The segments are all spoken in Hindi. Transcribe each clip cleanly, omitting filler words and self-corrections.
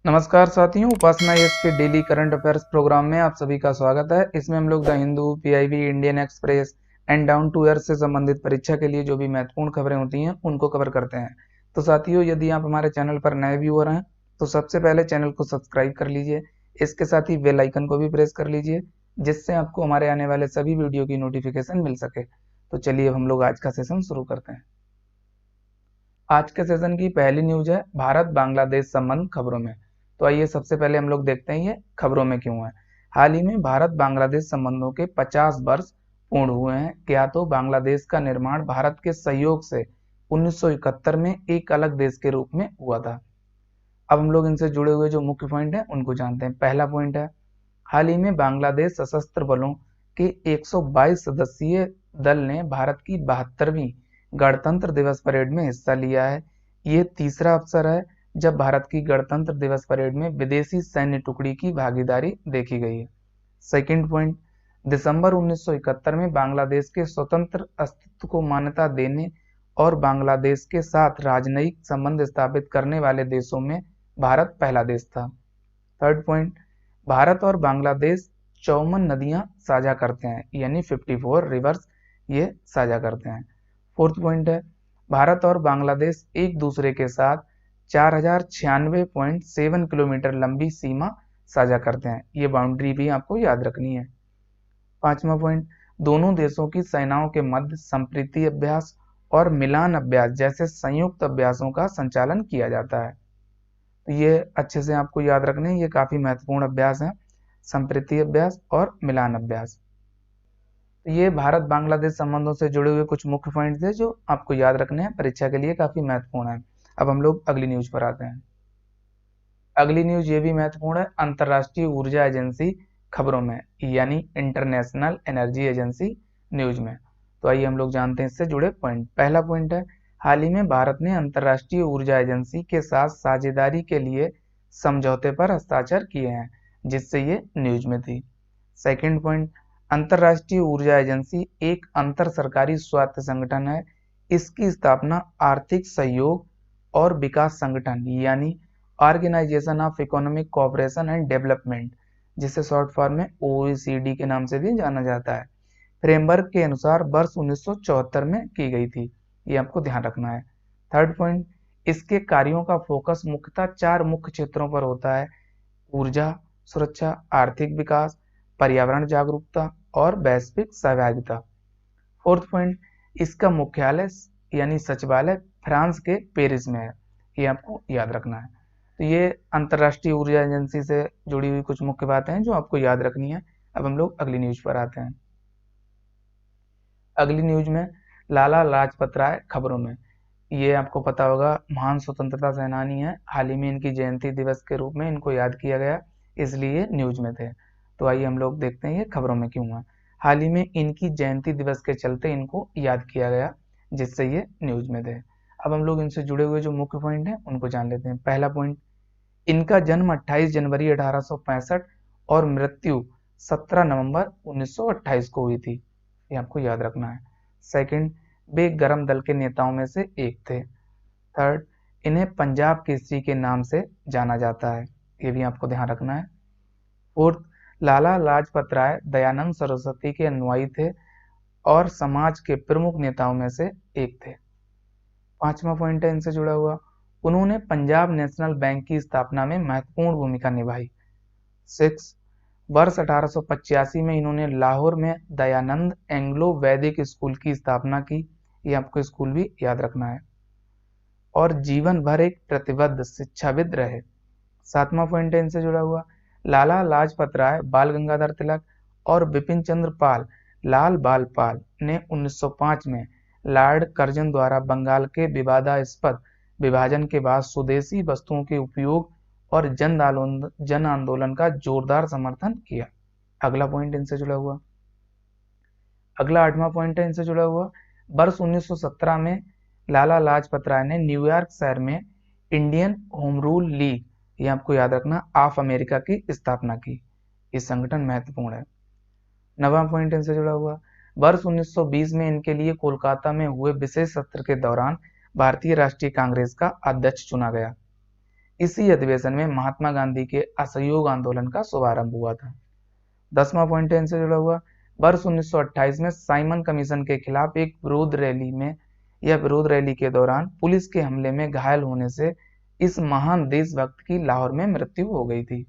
नमस्कार साथियों, उपासना यस के डेली करंट अफेयर्स प्रोग्राम में आप सभी का स्वागत है। इसमें हम लोग the Hindu, PIB, Indian Express and Down to Earth से संबंधित परीक्षा के लिए जो भी महत्वपूर्ण खबरें होती हैं उनको कवर करते हैं। तो साथियों, यदि आप हमारे चैनल पर नए व्यूअर हैं तो सबसे पहले चैनल को सब्सक्राइब कर लीजिए। इसके साथ ही बेल आइकन को भी प्रेस कर लीजिए, जिससे आपको हमारे आने वाले सभी वीडियो की नोटिफिकेशन मिल सके। तो चलिए हम लोग आज का सेशन शुरू करते हैं। आज के सेशन की पहली न्यूज है भारत बांग्लादेश संबंध खबरों में। तो आइए सबसे पहले हम लोग देखते हैं ये खबरों में क्यों है। हाल ही में भारत बांग्लादेश संबंधों के 50 वर्ष पूर्ण हुए हैं। क्या तो बांग्लादेश का निर्माण भारत के सहयोग से 1971 में एक अलग देश के रूप में हुआ था। अब हम लोग इनसे जुड़े हुए जो मुख्य पॉइंट हैं उनको जानते हैं। पहला पॉइंट है, हाल ही में बांग्लादेश सशस्त्र बलों के 122 सदस्यीय दल ने भारत की 72वीं गणतंत्र दिवस परेड में हिस्सा लिया है। ये तीसरा अवसर है जब भारत की गणतंत्र दिवस परेड में विदेशी सैन्य टुकड़ी की भागीदारी देखी गई है। सेकंड पॉइंट, दिसंबर 1971 में बांग्लादेश के स्वतंत्र अस्तित्व को मान्यता देने और बांग्लादेश के साथ राजनयिक संबंध स्थापित करने वाले देशों में भारत पहला देश था। थर्ड पॉइंट, भारत और बांग्लादेश 54 नदियां साझा करते हैं, यानी 54 रिवर्स ये साझा करते हैं। फोर्थ पॉइंट है, भारत और बांग्लादेश एक दूसरे के साथ 4096.7 किलोमीटर लंबी सीमा साझा करते हैं। ये बाउंड्री भी आपको याद रखनी है। पांचवा पॉइंट, दोनों देशों की सेनाओं के मध्य संप्रीति अभ्यास और मिलान अभ्यास जैसे संयुक्त अभ्यासों का संचालन किया जाता है। तो ये अच्छे से आपको याद रखने हैं, ये काफी महत्वपूर्ण अभ्यास हैं, संप्रीति अभ्यास और मिलान अभ्यास। तो ये भारत बांग्लादेश संबंधों से जुड़े हुए कुछ मुख्य पॉइंट थे जो आपको याद रखने हैं, परीक्षा के लिए काफी महत्वपूर्ण है। अब हम लोग अगली न्यूज पर आते हैं। अगली न्यूज ये भी महत्वपूर्ण है, अंतरराष्ट्रीय ऊर्जा एजेंसी खबरों में, यानी इंटरनेशनल एनर्जी एजेंसी न्यूज में। तो आइए हम लोग जानते हैं इससे जुड़े पॉइंट। पहला पॉइंट है, हाल ही में भारत ने अंतरराष्ट्रीय ऊर्जा एजेंसी के साथ साझेदारी के लिए समझौते पर हस्ताक्षर किए हैं, जिससे ये न्यूज में थी। सेकंड पॉइंट, अंतरराष्ट्रीय ऊर्जा एजेंसी एक अंतर सरकारी स्वायत्त संगठन है। इसकी स्थापना आर्थिक सहयोग और विकास संगठन यानी Organisation of Economic Cooperation and Development, जिसे शॉर्ट फॉर्म में OECD के नाम से भी जाना जाता है, फ्रेमवर्क के अनुसार वर्ष 1974 में की गई थी। ये आपको ध्यान रखना है। थर्ड पॉइंट, इसके कार्यों का फोकस मुख्यतः 4 मुख्य क्षेत्रों पर होता है: ऊर्जा सुरक्षा, आर्थिक विकास, पर्यावरण जागरूकता और वैश्विक सहभागिता। फोर्थ पॉइंट, इसका मुख्यालय यानी सचिवालय फ्रांस के पेरिस में है। ये आपको याद रखना है। तो ये अंतरराष्ट्रीय ऊर्जा एजेंसी से जुड़ी हुई कुछ मुख्य बातें हैं जो आपको याद रखनी है। अब हम लोग अगली न्यूज पर आते हैं। अगली न्यूज में लाला लाजपत राय खबरों में। ये आपको पता होगा, महान स्वतंत्रता सेनानी है। हाल ही में इनकी जयंती दिवस के रूप में इनको याद किया गया, इसलिए न्यूज में थे। तो आइए हम लोग देखते हैं ये खबरों में क्यों है। हाल ही में इनकी जयंती दिवस के चलते इनको याद किया गया, जिससे ये न्यूज में थे। अब हम लोग इनसे जुड़े हुए जो मुख्य पॉइंट हैं उनको जान लेते हैं। पहला पॉइंट, इनका जन्म 28 जनवरी 1865 और मृत्यु 17 नवंबर 1928 को हुई थी। ये आपको याद रखना है। सेकंड, वे गरम दल के नेताओं में से एक थे। थर्ड, इन्हें पंजाब केसरी के नाम से जाना जाता है। ये भी आपको ध्यान रखना है। फोर्थ, लाला लाजपत राय दयानंद सरस्वती के अनुयायी थे और समाज के प्रमुख नेताओं में से एक थे। पांचवा पॉइंट है इनसे जुड़ा हुआ, उन्होंने पंजाब नेशनल बैंक की स्थापना में महत्वपूर्ण भूमिका निभाई। सिक्स, वर्ष 1885 में इन्होंने लाहौर में दयानंद एंग्लो वैदिक स्कूल की स्थापना की। ये आपको स्कूल भी याद रखना है। और जीवन भर एक प्रतिबद्ध शिक्षाविद रहे। सातवां पॉइंट है इनसे जुड़ा हुआ, लाला लाजपत राय, बाल गंगाधर तिलक और बिपिन चंद्र पाल, लाल बाल पाल ने 1905 में लॉर्ड कर्जन द्वारा बंगाल के विवादास्पद विभाजन के बाद स्वदेशी वस्तुओं के उपयोग और जन आंदोलन का जोरदार समर्थन किया। अगला पॉइंट इनसे जुड़ा हुआ, अगला 8वां पॉइंट है इनसे जुड़ा हुआ, वर्ष 1917 में लाला लाजपत राय ने न्यूयॉर्क शहर में इंडियन होम रूल लीग, ये आपको याद रखना, ऑफ अमेरिका की स्थापना की। ये संगठन महत्वपूर्ण है। 9वां पॉइंट इनसे जुड़ा हुआ, वर्ष 1920 में इनके लिए कोलकाता में हुए विशेष सत्र के दौरान भारतीय राष्ट्रीय कांग्रेस का अध्यक्ष चुना गया। इसी अधिवेशन में महात्मा गांधी के असहयोग आंदोलन का शुभारंभ हुआ था। 10वां पॉइंट है इनसे जुड़ा हुआ, वर्ष 1928 में साइमन कमीशन के खिलाफ एक विरोध रैली के दौरान पुलिस के हमले में घायल होने से इस महान देशभक्त की लाहौर में मृत्यु हो गई थी।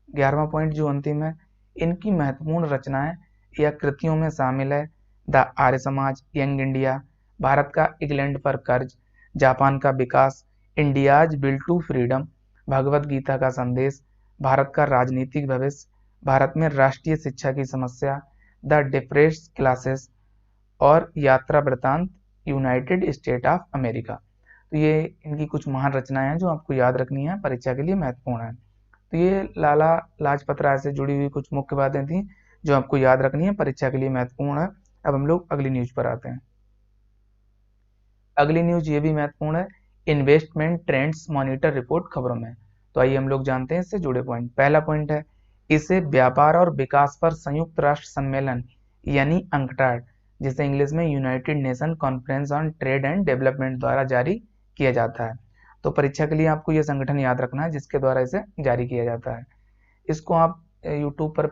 11वां पॉइंट जो अंतिम है, इनकी महत्वपूर्ण रचनाएं या कृतियों में शामिल है the Arya Samaj, young India, Bharat का इंग्लैंड पर कर्ज, जापान का विकास, India's bill to freedom, Bhagavad Gita का संदेश, भारत का राजनीतिक भविष्य, भारत में राष्ट्रीय शिक्षा की समस्या, द डिप्रेस्ड क्लासेस और यात्रा वृतांत, यूनाइटेड स्टेट ऑफ अमेरिका। तो ये इनकी कुछ महान रचनाएं हैं जो आपको याद रखनी है, परीक्षा के लिए महत्वपूर्ण है। तो ये लाला लाजपत राय से जुड़ी हुई कुछ मुख्य बातें थी जो आपको याद रखनी है, परीक्षा के लिए महत्वपूर्ण है। अब हम लोग अगली न्यूज पर आते हैं। अगली न्यूज ये भी महत्वपूर्ण है, इन्वेस्टमेंट ट्रेंड्स मॉनिटर रिपोर्ट खबरों में। तो आइए हम लोग जानते हैं इससे जुड़े पॉइंट। पहला पॉइंट है, इसे व्यापार और विकास पर संयुक्त राष्ट्र सम्मेलन यानी अंकटाड, जिसे इंग्लिश में United nation conference on trade and development द्वारा जारी किया जाता है। तो परीक्षा के लिए आपको यह संगठन याद रखना है जिसके द्वारा इसे जारी किया जाता है। इसको आप यूट्यूब पर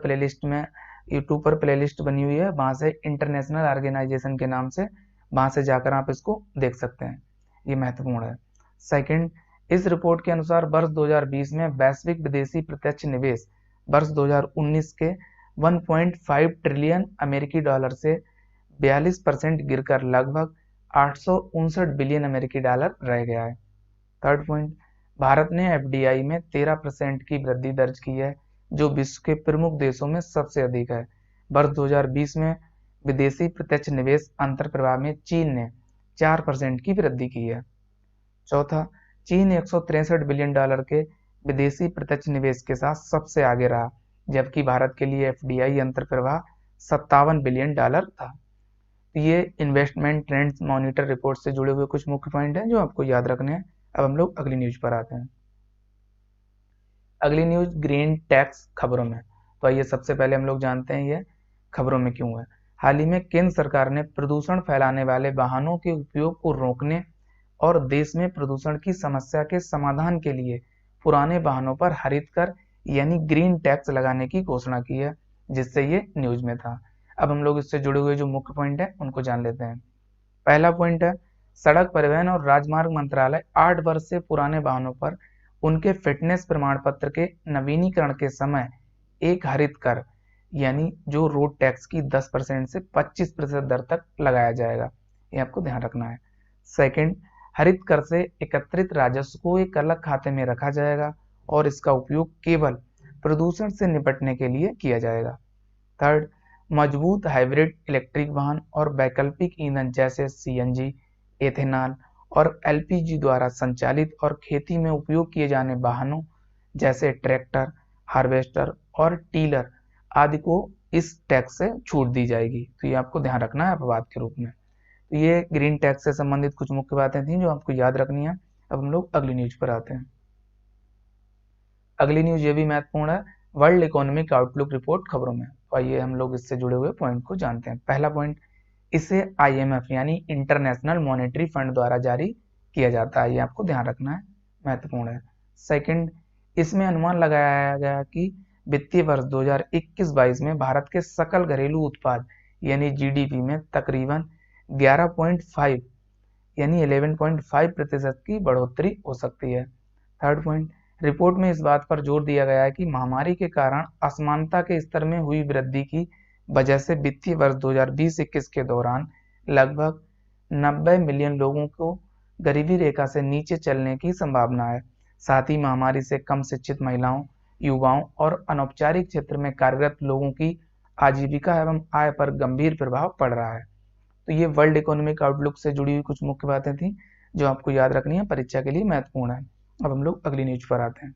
प्लेलिस्ट बनी हुई है, वहां से इंटरनेशनल ऑर्गेनाइजेशन के नाम से, वहां से जाकर आप इसको देख सकते हैं, ये महत्वपूर्ण है। सेकंड, इस रिपोर्ट के अनुसार वर्ष 2020 में वैश्विक विदेशी प्रत्यक्ष निवेश वर्ष 2019 के 1.5 ट्रिलियन अमेरिकी डॉलर से 42% गिरकर लगभग 859 बिलियन अमेरिकी डॉलर रह गया है। थर्ड पॉइंट, भारत ने एफडीआई में 13% की वृद्धि दर्ज की है, जो विश्व के प्रमुख देशों में सबसे अधिक है। वर्ष 2020 में विदेशी प्रत्यक्ष निवेश अंतर प्रवाह में चीन ने 4% की वृद्धि की है। चौथा, चीन 163 बिलियन डॉलर के विदेशी प्रत्यक्ष निवेश के साथ सबसे आगे रहा, जबकि भारत के लिए एफडीआई अंतर प्रवाह 57 बिलियन डॉलर था। ये इन्वेस्टमेंट ट्रेंड्स मॉनिटर रिपोर्ट से जुड़े हुए कुछ मुख्य पॉइंट हैं जो आपको याद रखने हैं। अब हम लोग अगली न्यूज पर आते हैं। अगली न्यूज ग्रीन टैक्स खबरों में। तो आइए सबसे पहले हम लोग जानते हैं ये खबरों में क्यों है। हाल ही में केंद्र सरकार ने प्रदूषण फैलाने वाले वाहनों के उपयोग को रोकने और देश में प्रदूषण की समस्या के समाधान के लिए पुराने वाहनों पर हरित कर यानी ग्रीन टैक्स लगाने की घोषणा की है, जिससे ये न्यूज में था। अब हम लोग इससे जुड़े हुए जो मुख्य पॉइंट है उनको जान लेते हैं। पहला पॉइंट है, सड़क परिवहन और राजमार्ग मंत्रालय 8 वर्ष से पुराने वाहनों पर उनके फिटनेस प्रमाण पत्र के नवीनीकरण के समय एक हरित कर यानी जो रोड टैक्स की 10% से 25% दर तक लगाया जाएगा, ये आपको ध्यान रखना है। सेकंड, हरित कर से एकत्रित राजस्व को एक अलग खाते में रखा जाएगा और इसका उपयोग केवल प्रदूषण से निपटने के लिए किया जाएगा। थर्ड, मजबूत हाइब्रिड इलेक्ट्रिक वाहन और वैकल्पिक ईंधन जैसे सीएनजी, एथेनॉल और एलपीजी द्वारा संचालित और खेती में उपयोग किए जाने वाहनों जैसे ट्रैक्टर, हार्वेस्टर और टीलर आदि को इस टैक्स से छूट दी जाएगी। तो ये आपको ध्यान रखना है अपवाद के रूप में। तो ये ग्रीन टैक्स से संबंधित कुछ मुख्य बातें थी जो आपको याद रखनी है। अब हम लोग अगली न्यूज पर आते हैं। अगली न्यूज ये भी महत्वपूर्ण है, वर्ल्ड इकोनॉमिक आउटलुक रिपोर्ट खबरों में। तो आइए हम लोग इससे जुड़े हुए पॉइंट को जानते हैं। पहला पॉइंट, इसे आईएमएफ यानी इंटरनेशनल मॉनेटरी फंड द्वारा जारी किया जाता है, ये आपको ध्यान रखना है, महत्वपूर्ण है। सेकंड, इसमें अनुमान लगाया गया कि वित्तीय वर्ष 2021-22 में भारत के सकल घरेलू उत्पाद यानी जीडीपी में तकरीबन 11.5 यानी 11.5% की बढ़ोतरी हो सकती है। थर्ड पॉइंट, रिपोर्ट में इस बात पर जोर दिया गया है कि महामारी के कारण असमानता के स्तर में हुई वृद्धि की वजह से वित्तीय वर्ष 2020-21 के दौरान लगभग 90 मिलियन लोगों को गरीबी रेखा से नीचे चलने की संभावना है। साथ ही महामारी से कम शिक्षित महिलाओं, युवाओं और अनौपचारिक क्षेत्र में कार्यरत लोगों की आजीविका एवं आय पर गंभीर प्रभाव पड़ रहा है। तो ये वर्ल्ड इकोनॉमिक आउटलुक से जुड़ी हुई कुछ मुख्य बातें थी जो आपको याद रखनी है, परीक्षा के लिए महत्वपूर्ण है। अब हम लोग अगली न्यूज पर आते हैं।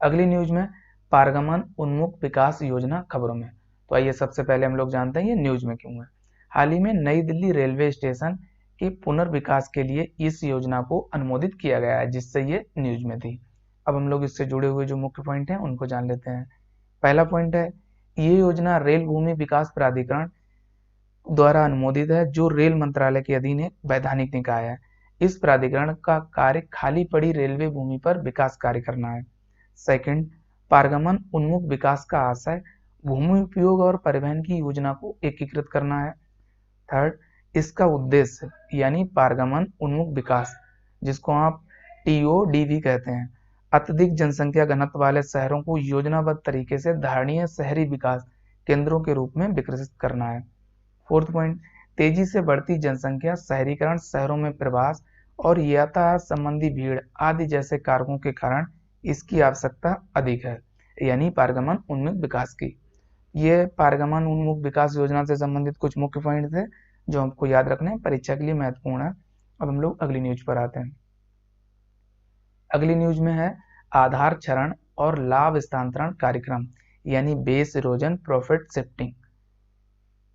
अगली न्यूज में पारगमन उन्मुख विकास योजना खबरों में। तो आइए सबसे पहले हम लोग जानते हैं ये न्यूज में क्यों है। हाल ही में नई दिल्ली रेलवे स्टेशन के पुनर्विकास के लिए इस योजना को अनुमोदित किया गया है, जिससे ये न्यूज में थी। अब हम लोग इससे जुड़े हुए जो मुख्य पॉइंट हैं उनको जान लेते हैं। पहला पॉइंट है, ये योजना रेल भूमि विकास प्राधिकरण द्वारा अनुमोदित है, जो रेल मंत्रालय के अधीन एक वैधानिक निकाय है। इस प्राधिकरण का कार्य खाली पड़ी रेलवे भूमि पर विकास कार्य करना है। सेकंड, पारगमन उन्मुख विकास का आशय भूमि उपयोग और परिवहन की योजना को एकीकृत करना है। थर्ड, इसका उद्देश्य यानी पारगमन उन्मुख विकास, जिसको आप TOD कहते हैं, अत्यधिक जनसंख्या घनत्व वाले शहरों को योजनाबद्ध तरीके से धारणीय शहरी विकास केंद्रों के रूप में विकसित करना है। फोर्थ पॉइंट, तेजी से बढ़ती जनसंख्या, शहरीकरण, शहरों में प्रवास और यातायात संबंधी भीड़ आदि जैसे कारकों के कारण इसकी आवश्यकता अधिक है, यानी पारगमन उन्मुख विकास की। ये पारगमन उन्मुख विकास योजना से संबंधित कुछ मुख्य पॉइंट थे जो हमको याद रखने हैं, परीक्षा के लिए महत्वपूर्ण है। अब हम लोग अगली न्यूज पर आते हैं। अगली न्यूज में है आधार क्षरण और लाभ स्थानांतरण कार्यक्रम, यानी बेस इरोजन प्रॉफिट शिफ्टिंग।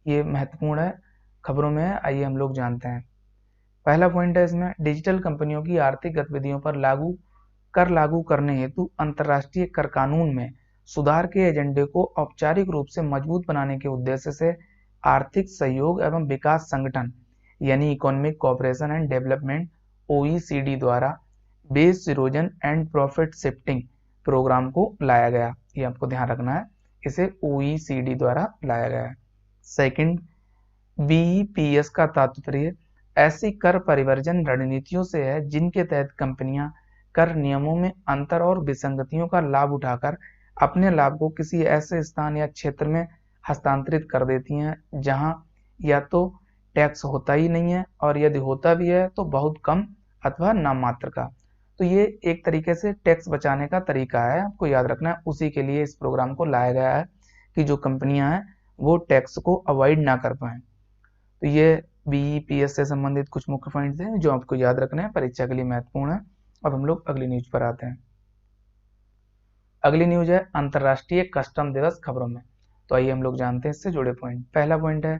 ये महत्वपूर्ण है, खबरों में है, आइए हम लोग जानते हैं। पहला पॉइंट है इसमें, डिजिटल कंपनियों की आर्थिक गतिविधियों पर लागू करने हेतु अंतर्राष्ट्रीय कर कानून में सुधार के एजेंडे को औपचारिक रूप से मजबूत बनाने के उद्देश्य से आर्थिक सहयोग एवं विकास संगठन यानी Economic Cooperation and Development OECD द्वारा base erosion and profit shifting programme को लाया गया। ये आपको ध्यान रखना है, इसे OECD द्वारा लाया गया है। सेकंड, BEPS का तात्पर्य ऐसी कर परिवर्जन रणनीतियों से है जिनके तहत कंपनियां कर नियमों में अंतर और विसंगतियों का लाभ उठाकर अपने लाभ को किसी ऐसे स्थान या क्षेत्र में हस्तांतरित कर देती हैं जहां या तो टैक्स होता ही नहीं है और यदि होता भी है तो बहुत कम अथवा नाम मात्र का। तो ये एक तरीके से टैक्स बचाने का तरीका है, आपको याद रखना है। उसी के लिए इस प्रोग्राम को लाया गया है कि जो कंपनियां हैं वो टैक्स को अवॉइड ना कर पाए। तो ये BEPS से संबंधित कुछ मुख्य पॉइंट्स हैं जो आपको याद रखने हैं, परीक्षा के लिए महत्वपूर्ण है। अब हम लोग अगली न्यूज पर आते हैं। अगली न्यूज है अंतर्राष्ट्रीय कस्टम दिवस खबरों में। तो आइए हम लोग जानते हैं इससे जुड़े पॉइंट। पहला पॉइंट है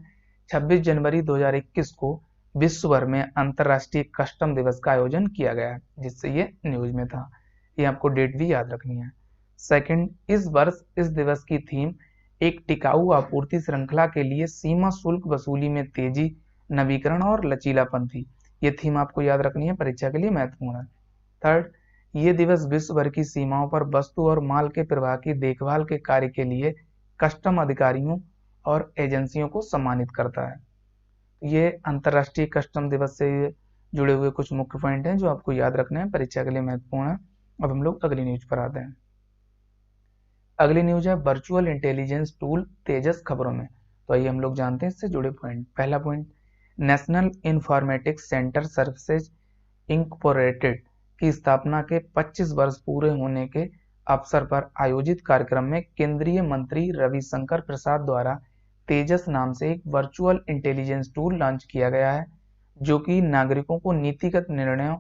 26 जनवरी 2021 को विश्व भर में अंतर्राष्ट्रीय कस्टम दिवस का आयोजन किया गया है, जिससे ये न्यूज में था। ये आपको डेट भी याद रखनी है। सेकंड, इस वर्ष इस दिवस की थीम एक टिकाऊ आपूर्ति श्रृंखला के लिए सीमा शुल्क वसूली में तेजी, नवीकरण और लचीलापन थी। ये थीम आपको याद रखनी है, परीक्षा के लिए महत्वपूर्ण है। थर्ड, ये दिवस विश्व भर की सीमाओं पर वस्तु और माल के प्रवाह की देखभाल के कार्य के लिए कस्टम अधिकारियों और एजेंसियों को सम्मानित करता है। ये अंतर्राष्ट्रीय कस्टम दिवस से जुड़े हुए कुछ मुख्य पॉइंट हैं जो आपको याद रखने हैं, परीक्षा के लिए महत्वपूर्ण है। अब हम लोग अगली न्यूज पर आते हैं। अगली न्यूज है वर्चुअल इंटेलिजेंस टूल तेजस खबरों में। तो आइए हम लोग जानते हैं इससे जुड़े पॉइंट। पहला point, national informatics centre services incorporated की स्थापना के 25 वर्ष पूरे होने के अवसर पर आयोजित कार्यक्रम में केंद्रीय मंत्री रविशंकर प्रसाद द्वारा तेजस नाम से एक वर्चुअल इंटेलिजेंस टूल लॉन्च किया गया है, जो कि नागरिकों को नीतिगत निर्णयों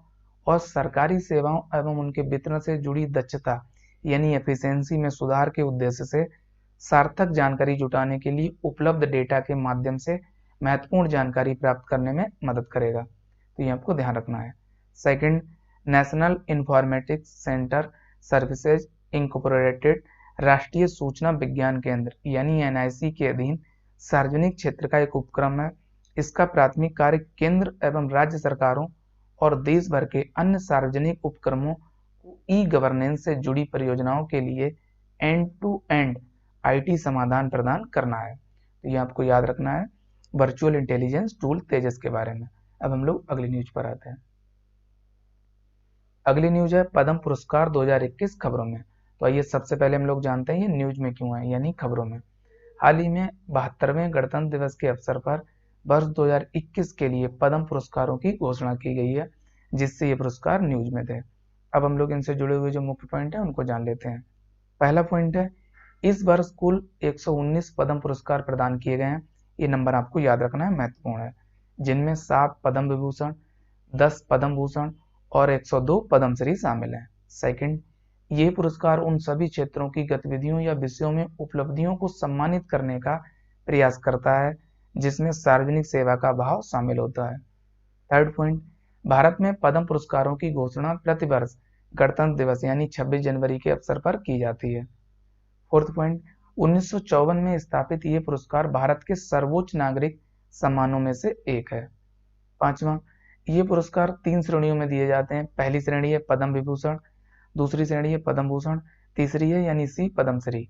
और सरकारी सेवाओं एवं उनके वितरण से जुड़ी दक्षता यानी एफिशिएंसी में सुधार के उद्देश्य से सार्थक जानकारी जुटाने के लिए उपलब्ध डेटा के माध्यम से महत्वपूर्ण जानकारी प्राप्त करने में मदद करेगा। तो ये आपको ध्यान रखना है। Second, national informatics centre services incorporated राष्ट्रीय सूचना विज्ञान केंद्र यानी NIC के अधीन सार्वजनिक क्षेत्र का एक उपक्रम है। इसका प्राथमिक कार्य केंद्र एवं राज्य सरकारों और देश भर के अन्य सार्वजनिक उपक्रमों को ई-गवर्नेंस से जुड़ी परियोजनाओं के लिए एंड टू एंड IT समाधान प्रदान करना है। तो ये आपको याद रखना है वर्चुअल इंटेलिजेंस टूल तेजस के बारे में। अब हम लोग अगली न्यूज पर आते हैं। अगली न्यूज है पद्म पुरस्कार 2021 खबरों में। तो आइए सबसे पहले हम लोग जानते हैं ये न्यूज में क्यों है, यानी खबरों में। हाल ही में 72वें गणतंत्र दिवस के अवसर पर वर्ष 2021 के लिए पद्म पुरस्कारों की घोषणा की गई है, जिससे ये पुरस्कार न्यूज में थे। अब हम लोग इनसे जुड़े हुए जो मुख्य पॉइंट है उनको जान लेते हैं। पहला पॉइंट है, इस वर्ष कुल 119 पद्म पुरस्कार प्रदान किए गए हैं। ये नंबर आपको याद रखना है, महत्वपूर्ण है, जिनमें 7 पद्म विभूषण, 10 पद्म भूषण और 102 पद्मश्री शामिल हैं। सेकंड, ये पुरस्कार उन सभी क्षेत्रों की गतिविधियों या विषयों में उपलब्धियों को सम्मानित करने का प्रयास करता है जिसमें सार्वजनिक सेवा का भाव शामिल होता है। थर्ड पॉइंट, भारत में पद्म पुरस्कारों की घोषणा प्रतिवर्ष गणतंत्र दिवस यानी 26 जनवरी के अवसर पर की जाती है। फोर्थ पॉइंट, 1954 में स्थापित ये पुरस्कार भारत के सर्वोच्च नागरिक सम्मानों में से एक है। पांचवा, ये पुरस्कार 3 श्रेणियों में दिए जाते हैं। पहली श्रेणी है पद्म विभूषण, दूसरी श्रेणी है पद्म भूषण, तीसरी है यानी सी पद्मश्री।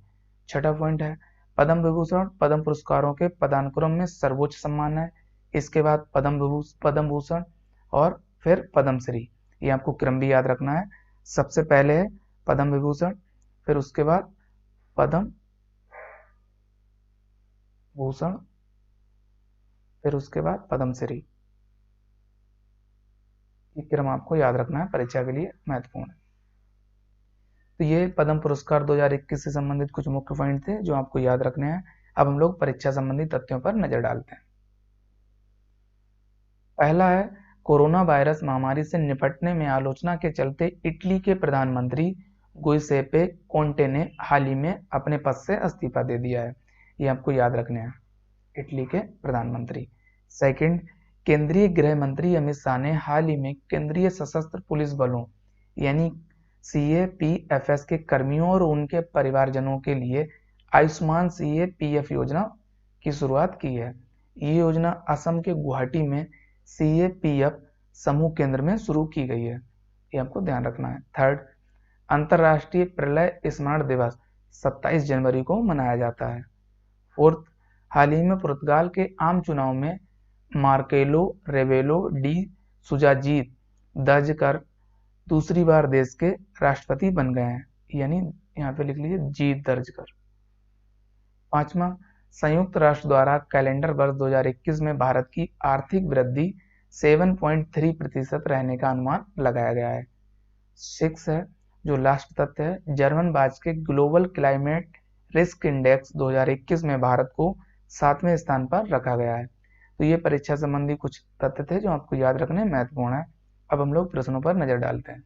छठा पॉइंट है पद्म विभूषण पद्म पुरस्कारों के पदानुक्रम में सर्वोच्च सम्मान है। इसके बाद पद्म भूषण और फिर पद्मश्री। ये आपको क्रम भी याद रखना है। सबसे पहले है पद्म विभूषण, फिर उसके बाद पद्म भूषण, फिर उसके बाद पद्मश्री। ये क्रम आपको याद रखना है, परीक्षा के लिए महत्वपूर्ण है। तो ये पद्म पुरस्कार 2021 से संबंधित कुछ मुख्य पॉइंट थे जो आपको याद रखने हैं। अब हम लोग परीक्षा संबंधी तथ्यों पर नजर डालते हैं। पहला है कोरोना वायरस महामारी से निपटने में आलोचना के चलते इटली के प्रधानमंत्री गुइसेपे कोंटे ने हाल ही में अपने पद से इस्तीफा दे दिया है। ये आपको याद रखने हैं, इटली के प्रधानमंत्री। सेकंड, केंद्रीय गृह मंत्री अमित शाह ने हाल ही में केंद्रीय सशस्त्र पुलिस बलों यानी CAPFS के कर्मियों और उनके परिवारजनों के लिए आयुष्मान CAPF योजना की शुरुआत की है। ये योजना असम के गुवाहाटी में CAPF समूह केंद्र में शुरू की गई है। ये आपको ध्यान रखना है। थर्ड, अंतर्राष्ट्रीय प्रलय स्मरण दिवस 27 जनवरी को मनाया जाता है। फोर्थ, हाल ही में पुर्तगाल के आम चुनाव में मार्केलो रेबेलो डी सुजा जीत दर्ज कर दूसरी बार देश के राष्ट्रपति बन गए हैं, यानी यहाँ पे लिख लीजिए जीत दर्ज कर। पांचवा, संयुक्त राष्ट्र द्वारा कैलेंडर वर्ष 2021 में भारत की आर्थिक वृद्धि 7.3% रहने का अनुमान लगाया गया है। 6 है जो लास्ट तथ्य है, जर्मन बाज के ग्लोबल क्लाइमेट रिस्क इंडेक्स 2021 में भारत को 7वें स्थान पर रखा गया है। तो ये परीक्षा संबंधी कुछ तथ्य थे जो आपको याद रखने महत्वपूर्ण है। अब हम लोग प्रश्नों पर नजर डालते हैं।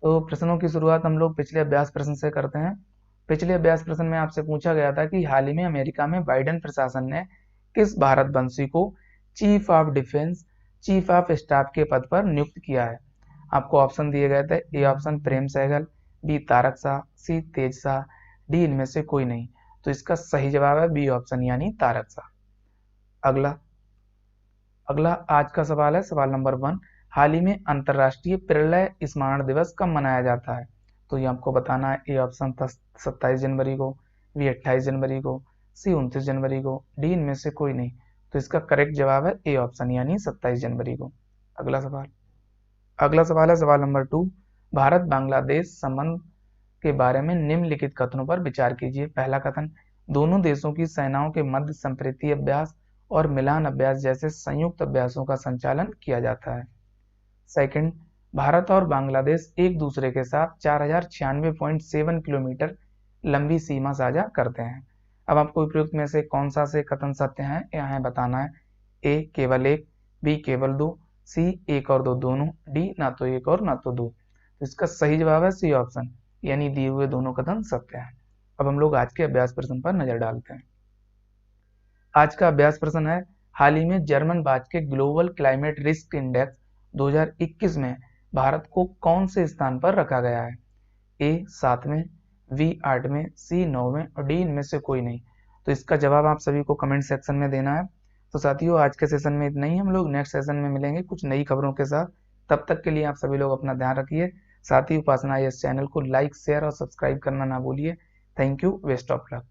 तो प्रश्नों की शुरुआत हम लोग पिछले अभ्यास प्रश्न से करते हैं। पिछले अभ्यास प्रश्न में आपसे पूछा गया था कि हाल ही में अमेरिका में बाइडेन प्रशासन ने किस भारतवंशी को chief of defence chief of staff के पद पर नियुक्त किया है। आपको ऑप्शन दिए गए थे। A option Prem Sehgal, B Tarak Shah, C Tej Shah, D इनमें से कोई नहीं। तो इसका सही जवाब है बी ऑप्शन यानी तारक शाह। अगला आज का सवाल है सवाल नंबर 1। हाल ही में अंतर्राष्ट्रीय प्रलय स्मरण दिवस कब मनाया जाता है। तो ये आपको बताना है। ए ऑप्शन 27 जनवरी को, बी 28 जनवरी को, सी 29 जनवरी को, डी इनमें से कोई नहीं। तो इसका करेक्ट जवाब है ए ऑप्शन यानी 27 जनवरी को। अगला सवाल है सवाल नंबर 2। भारत बांग्लादेश संबंध के बारे में निम्नलिखित कथनों पर विचार कीजिए। पहला कथन, दोनों देशों की सेनाओं के मध्य संप्रीति अभ्यास और मिलान अभ्यास जैसे संयुक्त अभ्यासों का संचालन किया जाता है। सेकंड, भारत और बांग्लादेश एक दूसरे के साथ 4096.7 किलोमीटर लंबी सीमा साझा करते हैं। अब आपको उपयुक्त में से कौन सा से कथन सत्य है यहाँ बताना है। ए केवल एक, बी केवल दो, सी एक और दो दोनों, डी ना तो एक और ना तो दो। तो इसका सही जवाब है सी ऑप्शन यानी दिए हुए दोनों कथन सत्य हैं। अब हम लोग आज के अभ्यास प्रश्न पर नजर डालते हैं। आज का अभ्यास प्रश्न है, हाल ही में जर्मन बाज के ग्लोबल क्लाइमेट रिस्क इंडेक्स 2021 में भारत को कौन से स्थान पर रखा गया है। ए 7वें, बी 8वें, सी 9वें और डी इनमें से कोई नहीं। तो इसका जवाब आप सभी को कमेंट सेक्शन में देना है। तो साथियों आज के सेशन में इतना ही। हम लोग नेक्स्ट सेशन में मिलेंगे कुछ नई खबरों के साथ। तब तक के लिए आप सभी लोग अपना ध्यान रखिए। साथ ही उपासना इस चैनल को लाइक शेयर और सब्सक्राइब करना ना भूलिए। Thank you, best of luck.